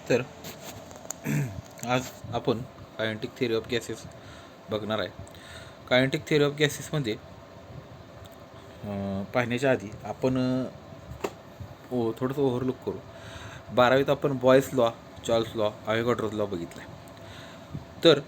तर आज आपण कायनेटिक थिअरी ऑफ गॅसेस बघणार आहे. कायनेटिक थिअरी ऑफ गॅसेसमध्ये पाहण्याच्या आधी आपण थोडंसं ओव्हरलुक करू. 12वीत आपण Boyle's law, Charles law, Avogadro's law बघितला आहे. तर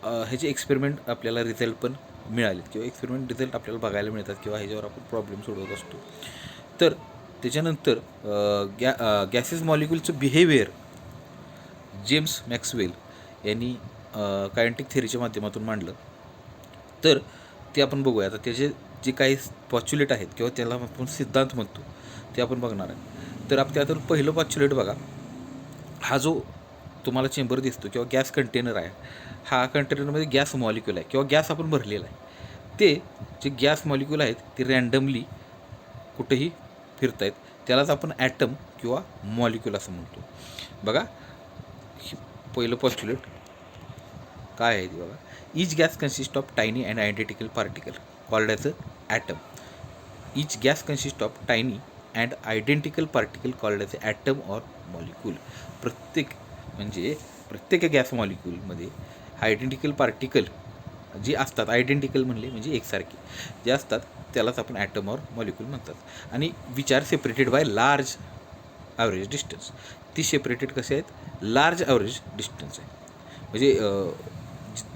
ह्याचे एक्सपेरिमेंट आपल्याला रिझल्ट पण मिळालेत किंवा एक्सपेरिमेंट रिझल्ट आपल्याला बघायला मिळतात किंवा ह्याच्यावर आपण प्रॉब्लेम सोडवत असतो. तर त्याच्यानंतर गॅसेस मॉलिक्यूलचं बिहेवियर जेम्स मॅक्सवेल यांनी कायनेटिक थिअरीच्या माध्यमातून मांडलं. तर ते आपण बघूया. आता त्याचे जे काही पॉच्युलेट आहेत किंवा त्याला आपण सिद्धांत म्हणतो ते आपण बघणार आहे. तर त्यातून पहिलं पॉच्युलेट बघा. हा जो तुम्हाला चेंबर दिसतो किंवा गॅस कंटेनर आहे, हा कंटेनरमध्ये गॅस मॉलिक्यूल आहे किंवा गॅस आपण भरलेला आहे. ते जे गॅस मॉलिक्यूल आहेत ते रँडमली कुठेही फिरत आहेत, त्यालाच आपण ॲटम किंवा मॉलिक्यूल असं म्हणतो. बघा पहिलं पॉच्युलेट काय आहे ते बघा. Each gas consist of tiny and identical particle called as a atom. Each gas consist of tiny and identical particle called as a atom or molecule. प्रत्येक गॅस मॉलिक्यूलमध्ये आयडेंटिकल पार्टिकल जे असतात, आयडेंटिकल म्हणजे एकसारखे जे असतात त्यालाच आपण ॲटम ऑर मॉलिक्यूल म्हणतात. आणि which are separated by large average distance. ती सेपरेटेड कसे आहेत? लार्ज ॲव्हरेज डिस्टन्स आहे. म्हणजे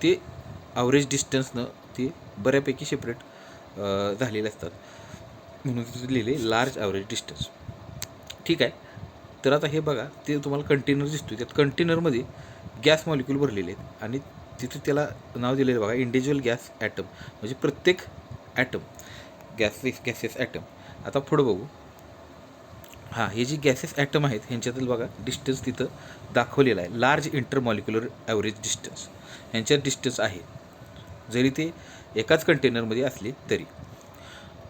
ते ॲव्हरेज डिस्टन्सनं ते बऱ्यापैकी सेपरेट झालेले असतात, म्हणून तिथे लिहिले लार्ज ॲव्हरेज डिस्टन्स. ठीक आहे. तर आता हे बघा, ते तुम्हाला कंटेनर दिसतो. त्यात कंटेनरमध्ये गॅस मॉलिक्यूल भरलेले आहेत आणि तिथे त्याला नाव दिलेलं आहे बघा, इंडिव्हिज्युअल गॅस ॲटम. म्हणजे प्रत्येक ॲटम गॅसेस ॲटम. आता पुढं बघू. हां, हे जे गॅसेस ॲटम आहेत ह्यांच्यातील बघा डिस्टन्स तिथं दाखवलेला आहे. लार्ज इंटरमॉलिक्युलर ॲव्हरेज डिस्टन्स ह्यांच्यात डिस्टन्स आहे, जरी ते एकाच कंटेनरमध्ये असले तरी.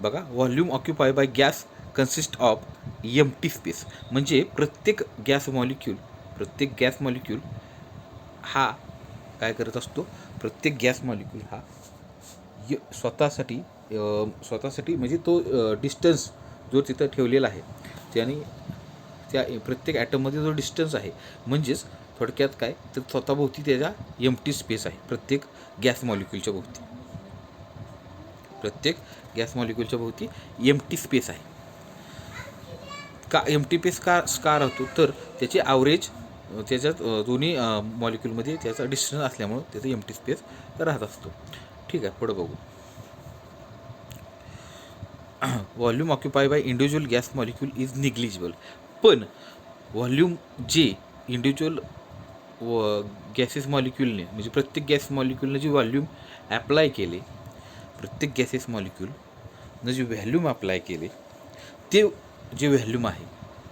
बघा, volume occupy by gas consist of empty space. म्हणजे प्रत्येक गॅस मॉलिक्यूल हा काय करत असतो? प्रत्येक गॅस मॉलिक्यूल हा स्वतःसाठी म्हणजे तो डिस्टन्स जो तिथं ठेवलेला आहे त्याने त्या प्रत्येक ॲटममध्ये जो डिस्टन्स आहे, म्हणजेच थोडक्यात काय तर स्वतःभोवती त्याच्या एम्प्टी स्पेस आहे. प्रत्येक गॅस मॉलिक्यूलच्या भोवती एम्प्टी स्पेस आहे. का एम्प्टी स्पेस का राहतो? तर त्याची ॲव्हरेज त्याच्यात दोन्ही मॉलिक्यूलमध्ये त्याचा डिस्टन्स असल्यामुळं त्याचा एम्प्टी स्पेस राहत असतो. ठीक आहे, पुढं बघू. Volume occupy by individual gas molecule is negligible. पण व्हॉल्यूम जे इंडिव्हिज्युअल गॅसेस मॉलिक्यूलने म्हणजे प्रत्येक गॅस मॉलिक्यूलने जे व्हॉल्यूम ॲप्लाय केले, प्रत्येक गॅसेस मॉलिक्यूलनं जे व्हॅल्यूम अप्लाय केले, ते जे व्हॅल्यूम आहे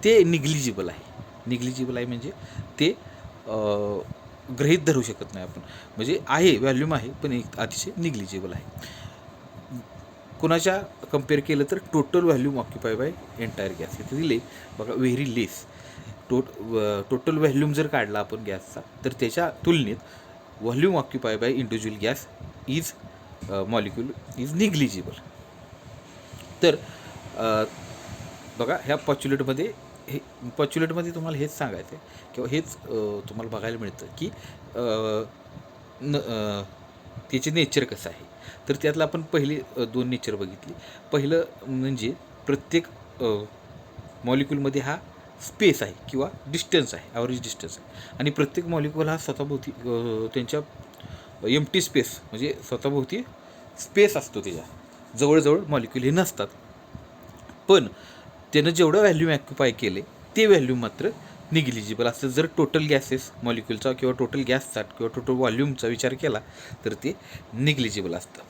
ते निग्लिजिबल आहे. निग्लिजिबल आहे म्हणजे ते गृहीत धरू शकत नाही आपण. म्हणजे आहे, व्हॅल्यूम आहे, पण एक अतिशय निग्लिजिबल आहे. कुणाच्या कम्पेअर केलं तर total volume occupy by entire gas इथे दिले बघा, व्हेरी लेस. टोटल व्हॅल्यूम जर काढला आपण गॅसचा, तर त्याच्या तुलनेत volume occupy by individual gas molecule is negligible. तर बघा, ह्या पॉच्युलेटमध्ये तुम्हाला हेच सांगायचं आहे किंवा हेच तुम्हाला बघायला मिळतं की त्याचे नेचर कसं आहे. तर त्यातलं आपण पहिली दोन नेचर बघितली. पहिलं म्हणजे प्रत्येक मॉलिक्यूलमध्ये हा स्पेस आहे किंवा डिस्टन्स आहे, ॲव्हरेज डिस्टन्स आहे. आणि प्रत्येक मॉलिक्यूल हा स्वतःभोवती त्यांच्या एम्प्टी स्पेस म्हणजे स्वतःभोवती स्पेस असतो. त्याच्या जवळजवळ मॉलिक्यूल हे नसतात, पण त्यानं जेवढं व्हॅल्यूम ऑक्युपाय केले ते व्हॅल्यूम मात्र निग्लिजिबल असतं. जर टोटल गॅसेस मॉलिक्यूलचा किंवा टोटल गॅसचा किंवा टोटल व्हॉल्यूमचा विचार केला तर ते निग्लिजिबल असतं.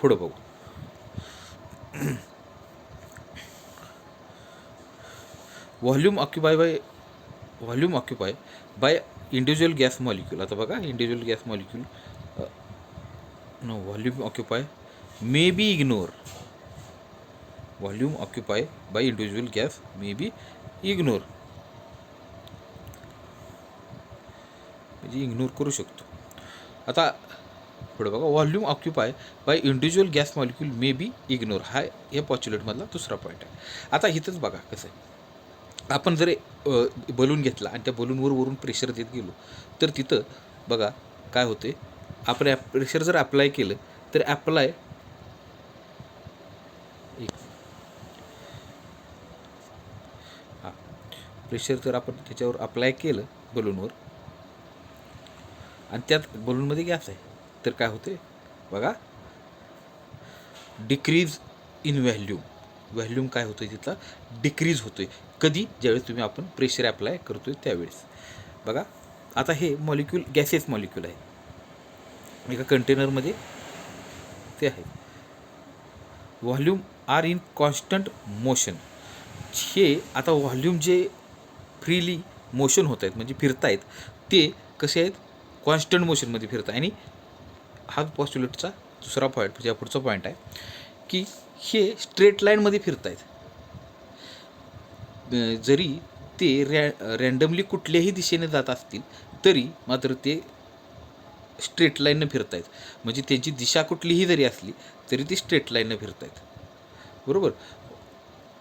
पुढं बघू. Volume occupy by individual gas molecule. आता बघा, individual gas molecule volume occupy may be ignore. Volume occupy by individual gas may be ignore, म्हणजे इग्नोर करू शकतो. आता पुढे बघा, volume occupy by individual gas molecule may be ignore. हा या पॉच्युलेटमधला दुसरा पॉईंट आहे. आता इथंच बघा कसं आहे. आपण जर बलून घेतला आणि त्या बलूनवर वरून प्रेशर देत गेलो तर तिथं बघा काय होते, आपण प्रेशर जर अप्लाय केलं तर अप्लाय हां प्रेशर जर आपण त्याच्यावर अप्लाय केलं बलूनवर आणि त्यात बलूनमध्ये गॅस आहे तर काय होते बघा, डिक्रीज इन व्हॅल्यूम काय होतं तिथला डिक्रीज होतो आहे. कधी ज्यावेळेस तुम्ही आपण प्रेशर अप्लाय करतो आहे त्यावेळेस. बघा आता हे मॉलिक्यूल गॅसेस मॉलिक्यूल आहे एका कंटेनरमध्ये ते आहे. Volume are in constant motion. हे आता व्हॉल्यूम जे फ्रीली मोशन होत आहेत म्हणजे फिरत आहेत ते कसे आहेत, कॉन्स्टंट मोशनमध्ये फिरत आहे. आणि हा पॉस्ट्युलेटचा दुसरा पॉईंट म्हणजे पुढचा पॉईंट आहे की हे स्ट्रेट लाईनमध्ये फिरत आहेत. जरी ते रॅन्डमली कुठल्याही दिशेने जात असतील तरी मात्र ते स्ट्रेट लाईननं फिरत आहेत. म्हणजे त्यांची दिशा कुठलीही जरी असली तरी ती स्ट्रेट लाईननं फिरत आहेत. बरोबर.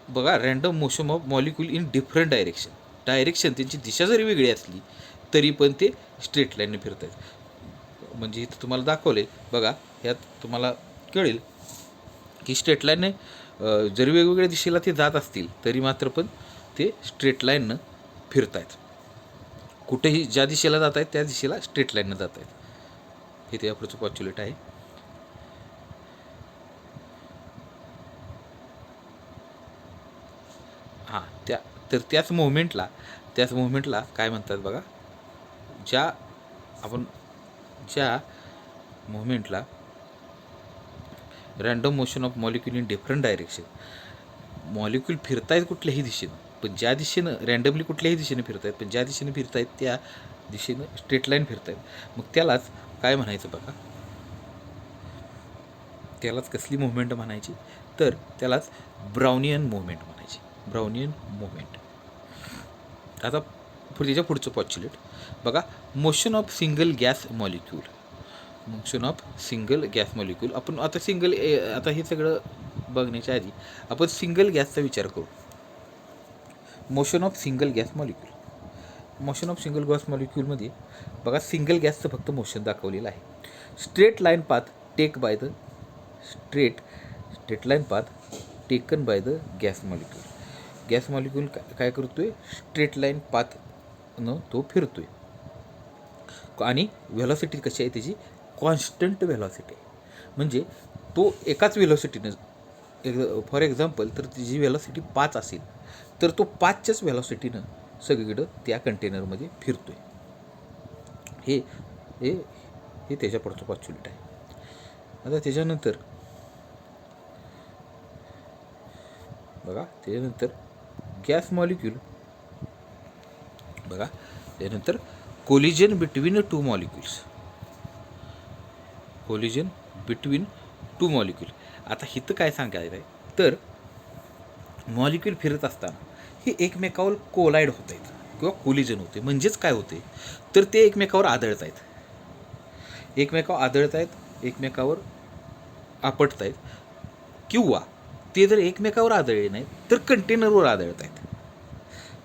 बघा random motion of molecule in different direction त्यांची दिशा जरी वेगळी असली तरी पण ते स्ट्रेट लाईनने फिरत आहेत. म्हणजे इथं तुम्हाला दाखवले बघा, ह्यात तुम्हाला कळेल की स्ट्रेट लाईनने जरी वेगवेगळ्या दिशेला ते जात असतील तरी मात्र पण ते स्ट्रेट लाईननं फिरत आहेत. कुठेही ज्या दिशेला जात आहेत त्या दिशेला स्ट्रेट लाईननं जात आहेत. हे ते पुढचं पॉच्युलेट आहे. हां त्याच मुवमेंटला काय म्हणतात बघा, ज्या मुवमेंटला random motion of molecule in different direction, molecule फिरतायत कुठल्याही दिशेनं पण ज्या दिशेनं रँडमली कुठल्याही दिशेने फिरतायत पण ज्या दिशेने फिरतायत त्या दिशेनं स्ट्रेट लाईन फिरतायत. मग त्यालाच काय म्हणायचं बघा, त्यालाच कसली मुवमेंट म्हणायची तर त्यालाच ब्राउनियन मुवमेंट म्हणायची. Brownian movement. आता त्याच्या पुढचं पॉच्युलेट बघा, motion of single gas molecule. आपण आता आता हे सगळं बघण्याच्या आधी आपण सिंगल गॅसचा विचार करू. मोशन ऑफ सिंगल गॅस मॉलिक्यूलमध्ये बघा सिंगल गॅसचं फक्त मोशन दाखवलेलं आहे. Straight line path taken by the gas molecule काय करतोय, स्ट्रेट लाईन पाथनं तो फिरतोय. आणि व्हेलॉसिटी कशी आहे त्याची, कॉन्स्टंट व्हेलॉसिटी आहे. म्हणजे तो एकाच व्हेलॉसिटीनं फॉर एक्झाम्पल तर त्याची व्हेलॉसिटी 5 असेल तर तो 5च्याच व्हेलॉसिटीनं सगळीकडं त्या कंटेनरमध्ये फिरतोय. हे हे हे त्याच्या पुढचं पॉच्युलेट आहे. आता त्याच्यानंतर गॅस मॉलिक्यूल बघा, त्यानंतर कोलिजन बिटवीन टू मॉलिक्यूल. आता इथं काय सांगायचं आहे तर मॉलिक्यूल फिरत असताना हे एकमेकावर कोलाईड होत आहेत किंवा कोलिजन होते. म्हणजेच काय होते तर ते एकमेकावर आदळत आहेत, एकमेकावर आपटत आहेत किंवा ते जर एकमेकावर आदळले नाहीत तर कंटेनरवर आदळत आहेत.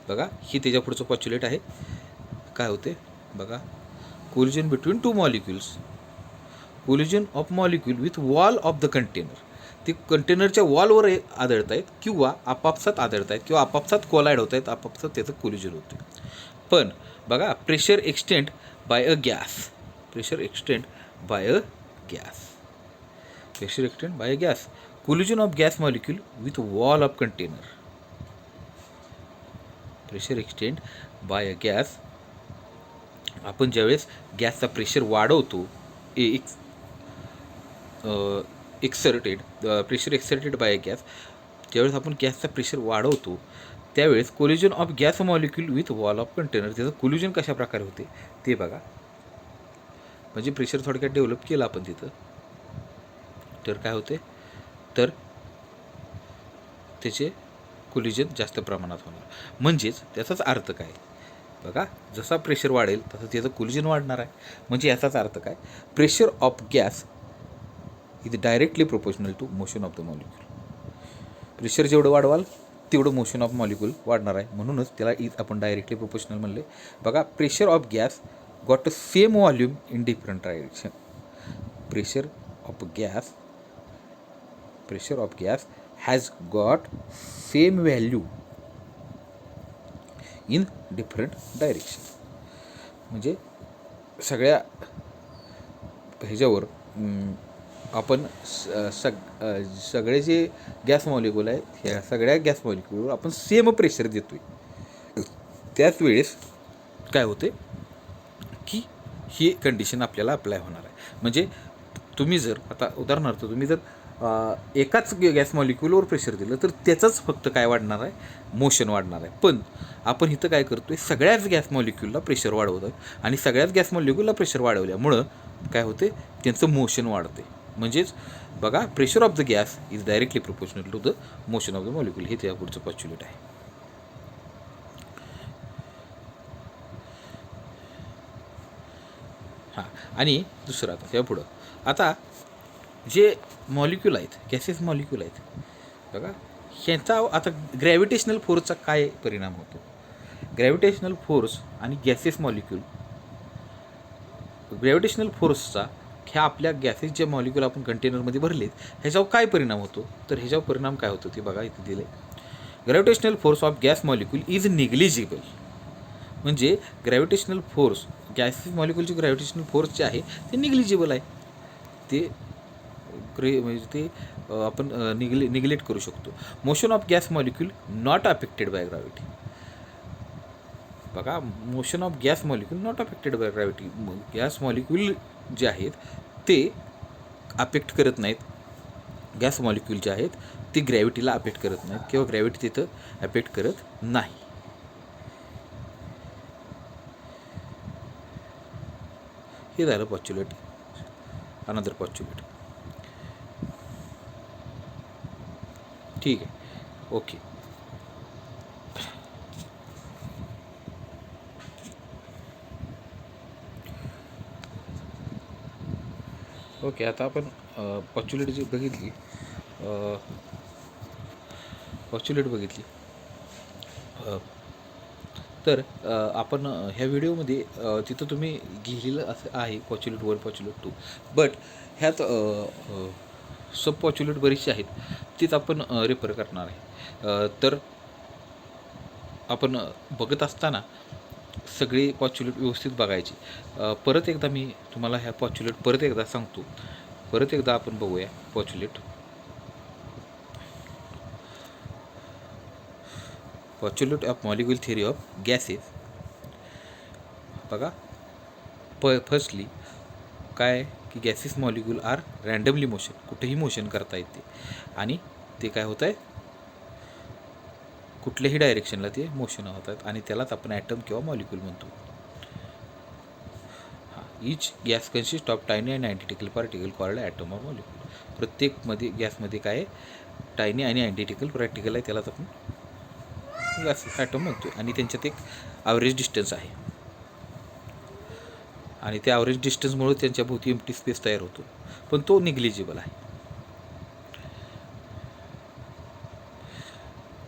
बघा ही त्याच्या पुढचं पॉच्युलेट आहे. काय होते बघा, collision between two molecules, collision of molecule with wall of the container. ते कंटेनरच्या वॉलवर आदळत आहेत किंवा आपापसात आदळत आहेत किंवा आपापसात कोलाईड होत आहेत, आपापसात त्याचं कोलिजन होतं. पण बघा pressure extend by a gas collision of gas molecule with wall of container. Pressure extend by a gas, आपण ज्यावेळेस गॅसचा प्रेशर वाढवतो प्रेशर एक्सर्टेड बाय गॅस, ज्यावेळेस आपण गॅसचा प्रेशर वाढवतो त्यावेळेस collision of gas molecule with wall of container, त्याचं कोलिजन कशा प्रकारे होते ते बघा. म्हणजे प्रेशर थोडक्यात डेव्हलप केलं आपण तिथं तर काय होते तर त्याचे कोलिजन जास्त प्रमाणात होणार. म्हणजेच त्याचाच अर्थ काय बघा, जसा प्रेशर वाढेल तसं त्याचं कोलिजन वाढणार आहे. म्हणजे याचाच अर्थ काय, pressure of gas is directly proportional to motion of the molecule. Pressure जेवढं वाढवाल तेवढं मोशन ऑफ मॉलिक्यूल वाढणार आहे. म्हणूनच त्याला इज आपण डायरेक्टली प्रोपोर्शनल म्हणले. बघा, pressure of gas got a same volume in different direction. Pressure of gas has got same value in different direction. म्हणजे सगळ्या ह्याच्यावर आपण सगळे जे गॅस मॉलिक्यूल आहेत, ह्या सगळ्या गॅस मॉलिक्यूलवर आपण सेम प्रेशर देतो आहे. त्याच वेळेस काय होते की ही कंडिशन आपल्याला अप्लाय होणार आहे. म्हणजे तुम्ही जर आता उदाहरणार्थ तुम्ही जर एकाच गॅस मॉलिक्यूलवर प्रेशर दिलं तर त्याचंच फक्त काय वाढणार आहे, मोशन वाढणार आहे. पण आपण इथं काय करतो आहे, सगळ्याच गॅस मॉलिक्यूलला प्रेशर वाढवतो आहे आणि सगळ्याच गॅस मॉलिक्यूलला प्रेशर वाढवल्यामुळं काय होते, त्यांचं मोशन वाढते. म्हणजेच बघा, pressure of the gas is directly proportional to the motion of the molecule. हे त्या पुढचं पॉच्युलेट आहे. हां, आणि दुसरं आता त्या पुढं आता जे मॉलिक्यूल आहेत, गॅसेस मॉलिक्यूल आहेत बघा, ह्यांचा आता ग्रॅव्हिटेशनल फोर्सचा काय परिणाम होतो. ग्रॅव्हिटेशनल फोर्स आणि गॅसेस मॉलिक्यूल, ग्रॅव्हिटेशनल फोर्सचा ह्या आपल्या गॅसेस जे मॉलिक्यूल आपण कंटेनरमध्ये भरलेत ह्याच्यावर काय परिणाम होतो. तर ह्याच्यावर परिणाम काय होतो ते बघा, इथे दिले. Gravitational force of gas molecule is negligible. म्हणजे ग्रॅव्हिटेशनल फोर्स, गॅसेस मॉलिक्यूलची ग्रॅव्हिटेशनल फोर्स जे आहे ते निग्लिजिबल आहे. ते म्हणजे ते आपण निग्लेक्ट करू शकतो. Motion of gas molecule not affected by gravity. बघा, motion of gas molecule not affected by gravity. Gas molecule जे आहेत ते अफेक्ट करत नाहीत. गॅस मॉलिक्यूल जे आहेत ते ग्रॅव्हिटीला अफेक्ट करत नाहीत किंवा ग्रॅव्हिटी तिथं अफेक्ट करत नाही. हे झालं पॉच्युलेट. अनदर पॉच्युलेट. ठीक आहे, ओके. ओके, आता आपण पॉच्युलेट जी बघितली, तर आपण ह्या व्हिडिओमध्ये तिथं तुम्ही लिहिलेलं असं आहे पॉच्युलेट 1, पॉच्युलेट 2. बट ह्यात सब पॉच्युलेट बरीचशी आहेत, तीच आपण रेफर करणार आहे. तर आपण बघत असताना सगळे पॉच्युलेट व्यवस्थित बघायचे. परत एकदा मी तुम्हाला ह्या पॉच्युलेट परत एकदा सांगतो. परत एकदा आपण बघूया postulate of molecule theory of gases. बघा, फर्स्टली काय की gases molecule are randomly motion, कुठेही मोशन करता येते आणि ते काय होत आहे, कुठल्याही डायरेक्शनला ते मोशन होतात आणि त्यालाच आपण ॲटम किंवा मॉलिक्यूल म्हणतो. Each gas consist of tiny and identical particle called atom or molecule. प्रत्येकमध्ये गॅसमध्ये काय आहे, टायनी आणि अँटिटिकल पार्टिकल आहे, त्यालाच आपण गॅस ॲटम म्हणतो. आणि त्यांच्यात एक ॲव्हरेज डिस्टन्स आहे आणि त्या ॲव्हरेज डिस्टन्समुळे त्यांच्या भोवती एम्प्टी स्पेस तयार होतो, पण तो निग्लिजिबल आहे.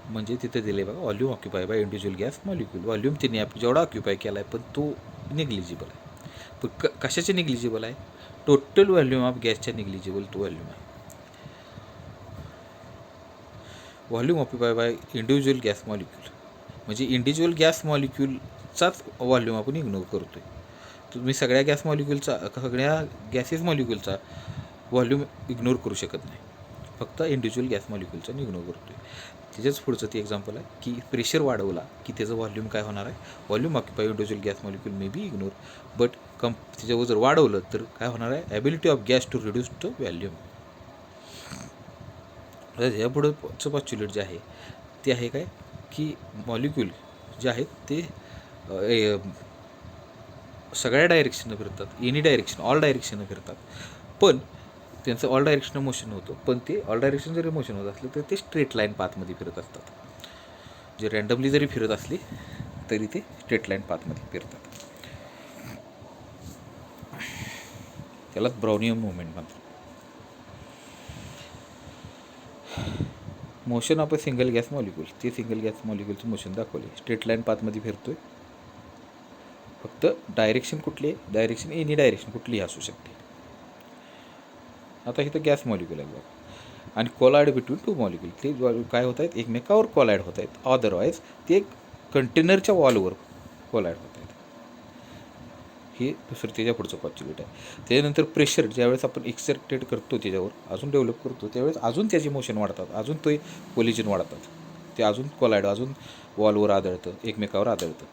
म्हणजे तिथे दिले बघा, volume occupy by individual gas molecule. Volume तिने जेवढा ऑक्युपाय केला आहे पण तो निग्लिजिबल आहे. पण कशाचे निग्लिजिबल आहे, टोटल व्हॉल्यूम ऑफ गॅसच्या निग्लिजिबल तो व्हॉल्यूम आहे. Volume occupy by individual gas molecule म्हणजे इंडिव्हिज्युअल गॅस मॉलिक्यूलचाच व्हॉल्यूम आपण इग्नोर करतो आहे. तुम्ही सगळ्या गॅसेस मॉलिक्यूलचा व्हॉल्यूम इग्नोर करू शकत नाही, फक्त इंडिव्हिज्युअल गॅस मॉलिक्यूलचा इग्नोर करतो आहे. त्याच्याच पुढचं ते एक्झाम्पल आहे की प्रेशर वाढवला की त्याचं व्हॉल्यूम काय होणार आहे, volume occupy individual gas molecule may be ignore, but त्याच्यावर जर वाढवलं तर काय होणार आहे, ability of gas to reduce the volume. या पुढचं पॉच्युलेट जे आहे ते आहे काय की मॉलिक्यूल जे आहेत ते सगळ्या डायरेक्शननं फिरतात, एनी डायरेक्शन, ऑल डायरेक्शननं फिरतात, पण त्यांचं ऑल डायरेक्शन मोशन होतं. पण ते ऑल डायरेक्शन जरी मोशन होत असलं तर ते स्ट्रेट लाईन पाथमध्ये फिरत असतात. जे रँडमली जरी फिरत असली तरी ते स्ट्रेट लाईन पाथमध्ये फिरतात. त्यालाच ब्राउनियन मुवमेंट म्हणतात. Motion of a single gas molecule, ते सिंगल गॅस मॉलिक्यूलचं मोशन दाखवले. स्ट्रेट लाईन पाथमध्ये फिरतोय. फक्त डायरेक्शन कुठली आहे? डायरेक्शन एनी डायरेक्शन कुठलीही असू शकते. आता इथं गॅस मॉलिक्यूल आहे बघा, आणि कोलायड बिटवीन टू मॉलिक्यूल, ते काय होत आहेत? एकमेकावर कोलायड होत आहेत. अदरवाईज ते कंटेनरच्या वॉलवर कोलायड होत आहेत. हे दुसरं त्याच्या पुढचं पॉच्युलेट आहे. त्याच्यानंतर प्रेशर ज्यावेळेस आपण एक्सर्टेड करतो त्याच्यावर, अजून डेव्हलप करतो, त्यावेळेस अजून त्याचे मोशन वाढतात, अजून ते कोलिजन वाढतात, ते अजून कोलायड अजून वॉलवर आदळतं, एकमेकावर आदळतं,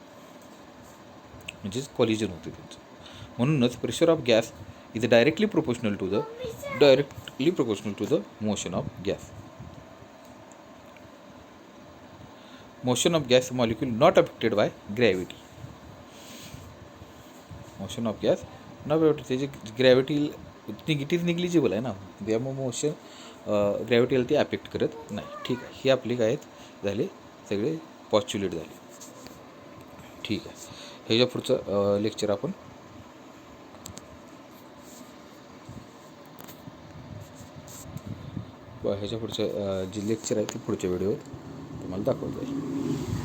म्हणजेच कोलिजन होते त्यांचं. म्हणूनच pressure of gas is directly proportional to the motion of gas. Motion of gas molecule not affected by gravity. Motion of gas not affected, त्याची ग्रॅव्हिटी इट इज निग्लिजिबल आहे ना, त्यामुळे मोशन ग्रॅव्हिटीला ती अफेक्ट करत नाही. ठीक आहे, हे आपले काय आहेत झाले सगळे पॉच्युलेट झाले. ठीक आहे, ह्याच्या पुढचं लेक्चर आपण ह्याच्या पुढचं जे लेक्चर आहे ते पुढच्या व्हिडिओत तुम्हाला दाखवलं जाईल.